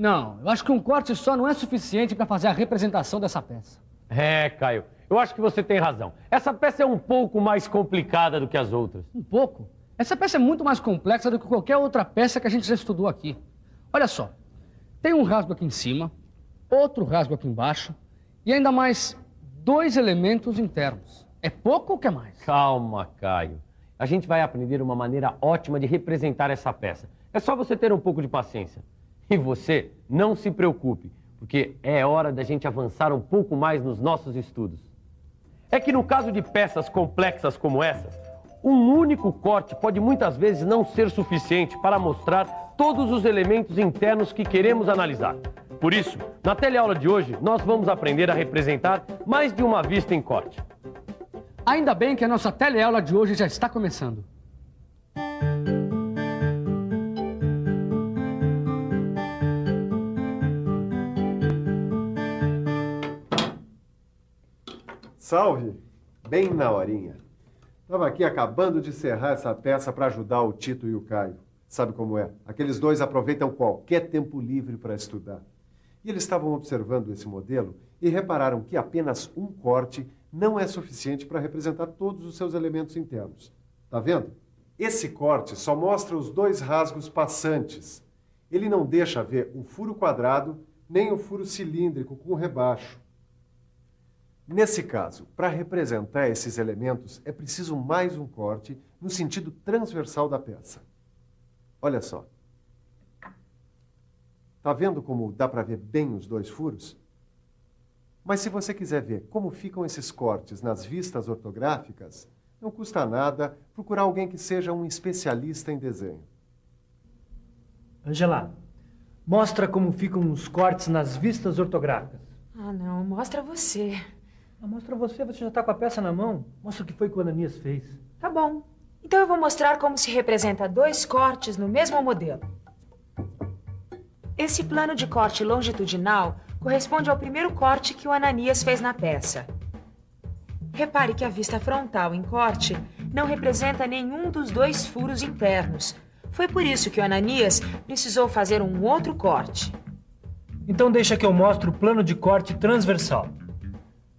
Não, eu acho que um corte só não é suficiente para fazer a representação dessa peça. É, Caio, eu acho que você tem razão. Essa peça é um pouco mais complicada do que as outras. Um pouco? Essa peça é muito mais complexa do que qualquer outra peça que a gente já estudou aqui. Olha só, tem um rasgo aqui em cima, outro rasgo aqui embaixo e ainda mais 2 elementos internos. É pouco ou quer mais? Calma, Caio. A gente vai aprender uma maneira ótima de representar essa peça. É só você ter um pouco de paciência. E você não se preocupe, porque é hora da gente avançar um pouco mais nos nossos estudos. É que no caso de peças complexas como essas, um único corte pode muitas vezes não ser suficiente para mostrar todos os elementos internos que queremos analisar. Por isso, na teleaula de hoje, nós vamos aprender a representar mais de uma vista em corte. Ainda bem que a nossa teleaula de hoje já está começando. Salve! Bem na horinha. Estava aqui acabando de encerrar essa peça para ajudar o Tito e o Caio. Sabe como é? Aqueles dois aproveitam qualquer tempo livre para estudar. E eles estavam observando esse modelo e repararam que apenas um corte não é suficiente para representar todos os seus elementos internos. Tá vendo? Esse corte só mostra os 2 rasgos passantes. Ele não deixa ver o furo quadrado nem o furo cilíndrico com rebaixo. Nesse caso, para representar esses elementos, é preciso mais um corte no sentido transversal da peça. Olha só. Tá vendo como dá para ver bem os 2 furos? Mas se você quiser ver como ficam esses cortes nas vistas ortográficas, não custa nada procurar alguém que seja um especialista em desenho. Angela, mostra como ficam os cortes nas vistas ortográficas. Ah, não. Mostra você. Mostra você já está com a peça na mão. Mostra o que foi que o Ananias fez. Tá bom. Então eu vou mostrar como se representa 2 cortes no mesmo modelo. Esse plano de corte longitudinal corresponde ao primeiro corte que o Ananias fez na peça. Repare que a vista frontal em corte não representa nenhum dos 2 furos internos. Foi por isso que o Ananias precisou fazer um outro corte. Então deixa que eu mostre o plano de corte transversal.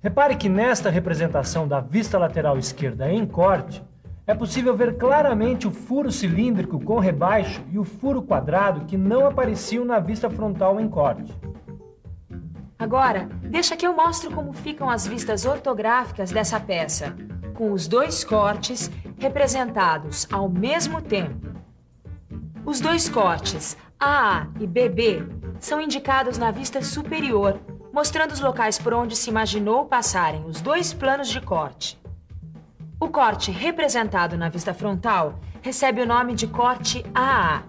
Repare que nesta representação da vista lateral esquerda em corte, é possível ver claramente o furo cilíndrico com rebaixo e o furo quadrado que não apareciam na vista frontal em corte. Agora, deixa que eu mostro como ficam as vistas ortográficas dessa peça, com os 2 cortes representados ao mesmo tempo. Os 2 cortes, AA e BB, são indicados na vista superior, mostrando os locais por onde se imaginou passarem os 2 planos de corte. O corte representado na vista frontal recebe o nome de corte AA,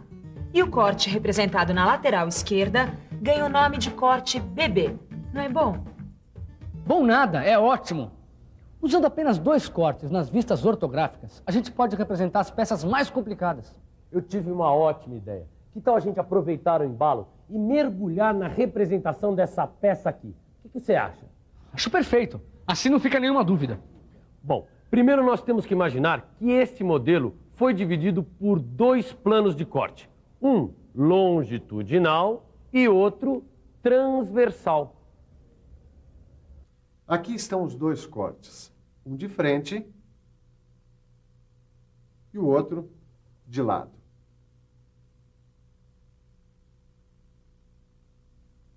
e o corte representado na lateral esquerda ganha o nome de corte BB. Não é bom? Bom nada, é ótimo. Usando apenas 2 cortes nas vistas ortográficas, a gente pode representar as peças mais complicadas. Eu tive uma ótima ideia. Que tal a gente aproveitar o embalo e mergulhar na representação dessa peça aqui? O que você acha? Acho perfeito. Assim não fica nenhuma dúvida. Bom, primeiro nós temos que imaginar que este modelo foi dividido por 2 planos de corte. Um longitudinal e outro transversal. Aqui estão os 2 cortes. Um de frente e o outro de lado.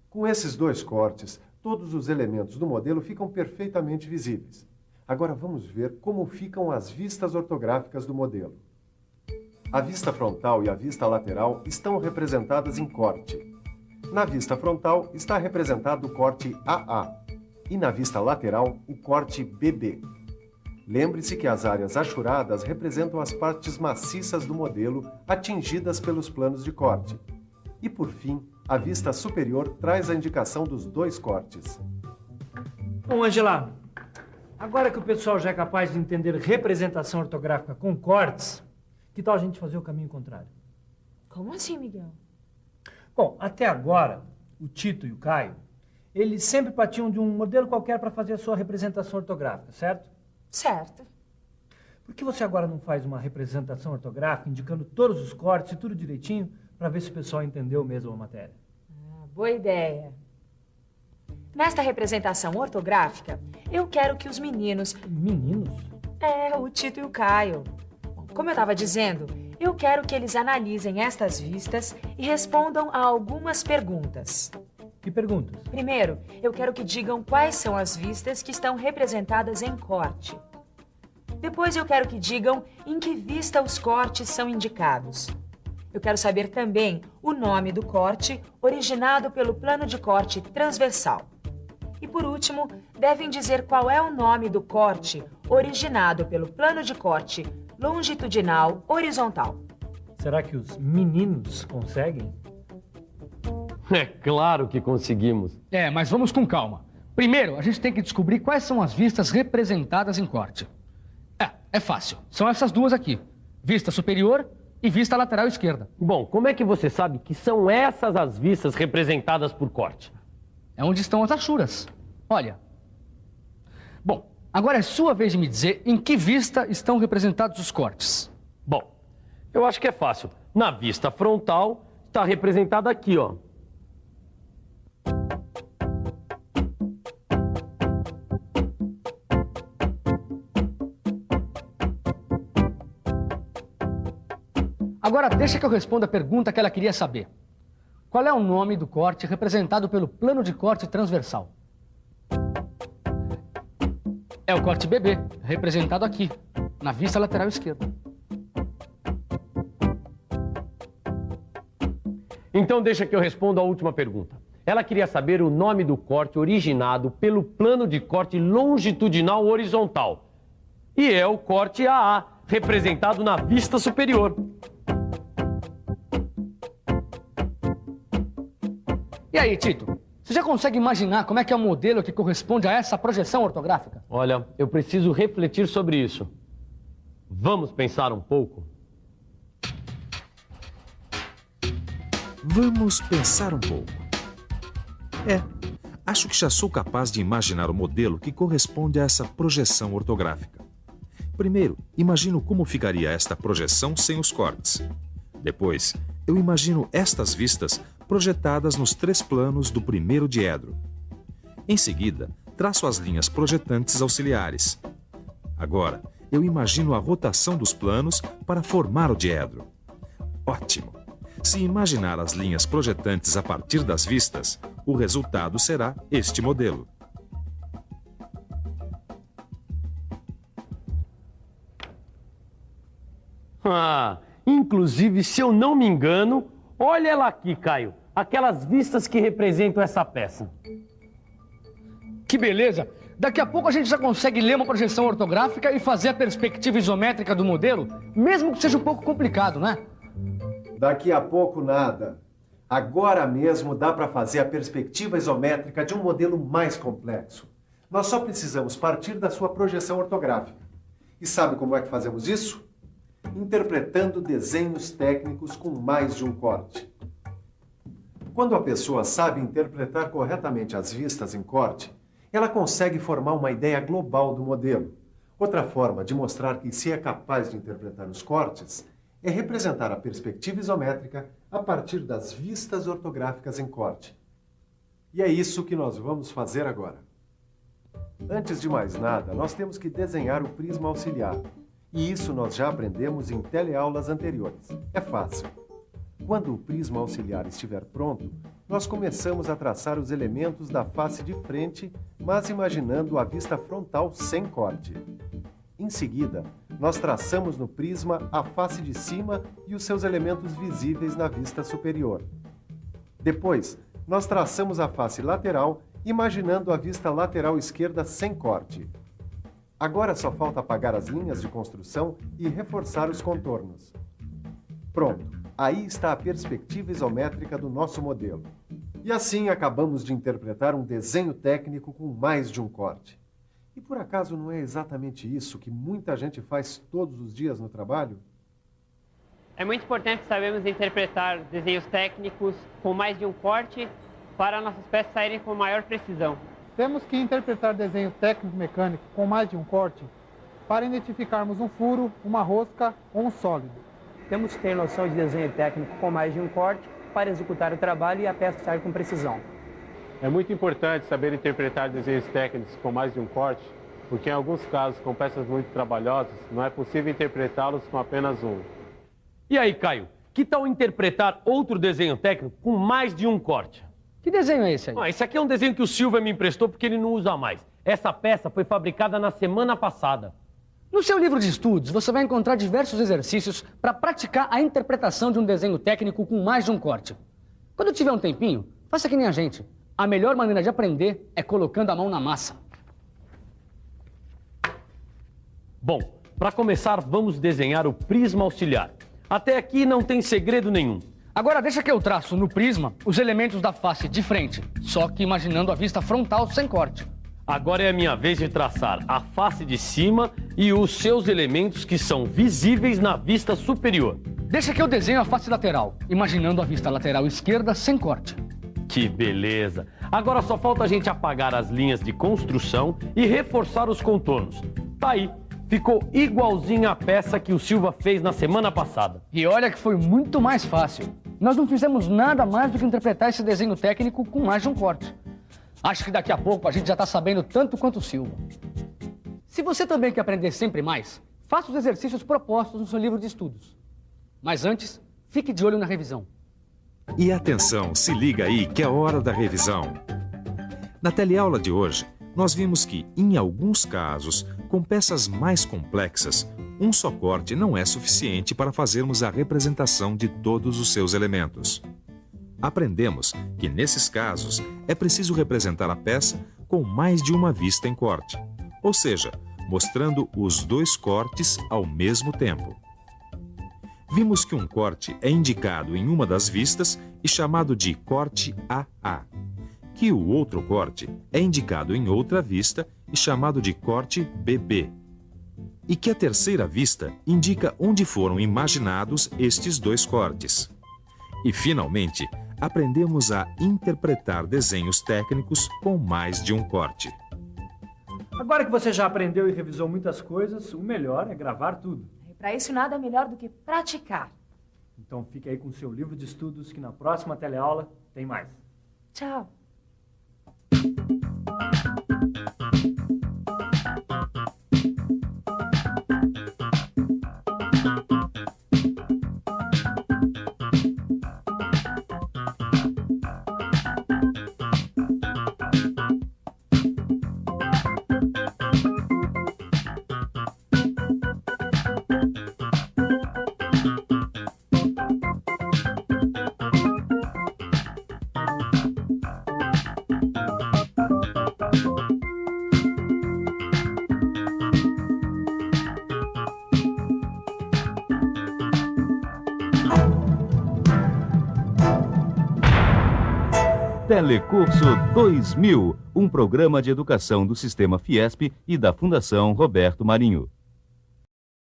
Com esses 2 cortes, todos os elementos do modelo ficam perfeitamente visíveis. Agora vamos ver como ficam as vistas ortográficas do modelo. A vista frontal e a vista lateral estão representadas em corte. Na vista frontal está representado o corte AA e na vista lateral o corte BB. Lembre-se que as áreas achuradas representam as partes maciças do modelo atingidas pelos planos de corte. E por fim, a vista superior traz a indicação dos 2 cortes. Bom, Angela, agora que o pessoal já é capaz de entender representação ortográfica com cortes, que tal a gente fazer o caminho contrário? Como assim, Miguel? Bom, até agora, o Tito e o Caio, eles sempre partiam de um modelo qualquer para fazer a sua representação ortográfica, certo? Certo. Por que você agora não faz uma representação ortográfica indicando todos os cortes e tudo direitinho para ver se o pessoal entendeu mesmo a matéria? boa ideia. Nesta representação ortográfica, eu quero que os meninos... Meninos? O Tito e o Caio. Como eu estava dizendo, eu quero que eles analisem estas vistas e respondam a algumas perguntas. Que perguntas? Primeiro, eu quero que digam quais são as vistas que estão representadas em corte. Depois eu quero que digam em que vista os cortes são indicados. Eu quero saber também o nome do corte originado pelo plano de corte transversal. E por último, devem dizer qual é o nome do corte originado pelo plano de corte longitudinal horizontal. Será que os meninos conseguem? É claro que conseguimos. Mas vamos com calma. Primeiro, a gente tem que descobrir quais são as vistas representadas em corte. É fácil. São essas duas aqui. Vista superior e vista lateral esquerda. Bom, como é que você sabe que são essas as vistas representadas por corte? É onde estão as achuras. Olha. Bom, agora é sua vez de me dizer em que vista estão representados os cortes. Bom, eu acho que é fácil. Na vista frontal, está representada aqui, ó. Agora deixa que eu responda a pergunta que ela queria saber. Qual é o nome do corte representado pelo plano de corte transversal? É o corte BB, representado aqui, na vista lateral esquerda. Então deixa que eu responda a última pergunta. Ela queria saber o nome do corte originado pelo plano de corte longitudinal horizontal. E é o corte AA, representado na vista superior. E aí, Tito? Você já consegue imaginar como é que é o modelo que corresponde a essa projeção ortográfica? Olha, eu preciso refletir sobre isso. Vamos pensar um pouco? Vamos pensar um pouco. Acho que já sou capaz de imaginar o modelo que corresponde a essa projeção ortográfica. Primeiro, imagino como ficaria esta projeção sem os cortes. Depois, eu imagino estas vistas projetadas nos 3 planos do primeiro diedro. Em seguida, traço as linhas projetantes auxiliares. Agora, eu imagino a rotação dos planos para formar o diedro. Ótimo! Se imaginar as linhas projetantes a partir das vistas, o resultado será este modelo. Inclusive, se eu não me engano, olha ela aqui, Caio. Aquelas vistas que representam essa peça. Que beleza! Daqui a pouco a gente já consegue ler uma projeção ortográfica e fazer a perspectiva isométrica do modelo, mesmo que seja um pouco complicado, né? Daqui a pouco nada. Agora mesmo dá para fazer a perspectiva isométrica de um modelo mais complexo. Nós só precisamos partir da sua projeção ortográfica. E sabe como é que fazemos isso? Interpretando desenhos técnicos com mais de um corte. Quando a pessoa sabe interpretar corretamente as vistas em corte, ela consegue formar uma ideia global do modelo. Outra forma de mostrar que se é capaz de interpretar os cortes é representar a perspectiva isométrica a partir das vistas ortográficas em corte. E é isso que nós vamos fazer agora. Antes de mais nada, nós temos que desenhar o prisma auxiliar. E isso nós já aprendemos em teleaulas anteriores. É fácil. Quando o prisma auxiliar estiver pronto, nós começamos a traçar os elementos da face de frente, mas imaginando a vista frontal sem corte. Em seguida, nós traçamos no prisma a face de cima e os seus elementos visíveis na vista superior. Depois, nós traçamos a face lateral, imaginando a vista lateral esquerda sem corte. Agora só falta apagar as linhas de construção e reforçar os contornos. Pronto! Aí está a perspectiva isométrica do nosso modelo. E assim acabamos de interpretar um desenho técnico com mais de um corte. E por acaso não é exatamente isso que muita gente faz todos os dias no trabalho? É muito importante sabermos interpretar desenhos técnicos com mais de um corte para nossas peças saírem com maior precisão. Temos que interpretar desenho técnico-mecânico com mais de um corte para identificarmos um furo, uma rosca ou um sólido. Temos que ter noção de desenho técnico com mais de um corte para executar o trabalho e a peça sair com precisão. É muito importante saber interpretar desenhos técnicos com mais de um corte, porque em alguns casos, com peças muito trabalhosas, não é possível interpretá-los com apenas um. E aí, Caio, que tal interpretar outro desenho técnico com mais de um corte? Que desenho é esse aí? Esse aqui é um desenho que o Silva me emprestou porque ele não usa mais. Essa peça foi fabricada na semana passada. No seu livro de estudos, você vai encontrar diversos exercícios para praticar a interpretação de um desenho técnico com mais de um corte. Quando tiver um tempinho, faça que nem a gente. A melhor maneira de aprender é colocando a mão na massa. Bom, para começar, vamos desenhar o prisma auxiliar. Até aqui não tem segredo nenhum. Agora deixa que eu traço no prisma os elementos da face de frente, só que imaginando a vista frontal sem corte. Agora é a minha vez de traçar a face de cima e os seus elementos que são visíveis na vista superior. Deixa que eu desenho a face lateral, imaginando a vista lateral esquerda sem corte. Que beleza! Agora só falta a gente apagar as linhas de construção e reforçar os contornos. Tá aí, ficou igualzinho a peça que o Silva fez na semana passada. E olha que foi muito mais fácil. Nós não fizemos nada mais do que interpretar esse desenho técnico com mais de um corte. Acho que daqui a pouco a gente já está sabendo tanto quanto o Silva. Se você também quer aprender sempre mais, faça os exercícios propostos no seu livro de estudos. Mas antes, fique de olho na revisão. E atenção, se liga aí que é hora da revisão. Na teleaula de hoje, nós vimos que, em alguns casos, com peças mais complexas, um só corte não é suficiente para fazermos a representação de todos os seus elementos. Aprendemos que, nesses casos, é preciso representar a peça com mais de uma vista em corte, ou seja, mostrando os dois cortes ao mesmo tempo. Vimos que um corte é indicado em uma das vistas e chamado de corte AA, que o outro corte é indicado em outra vista e chamado de corte BB, e que a terceira vista indica onde foram imaginados estes dois cortes. E, finalmente, aprendemos a interpretar desenhos técnicos com mais de um corte. Agora que você já aprendeu e revisou muitas coisas, o melhor é gravar tudo. E para isso nada melhor do que praticar. Então fique aí com o seu livro de estudos que na próxima teleaula tem mais. Tchau. Telecurso 2000, um programa de educação do Sistema Fiesp e da Fundação Roberto Marinho.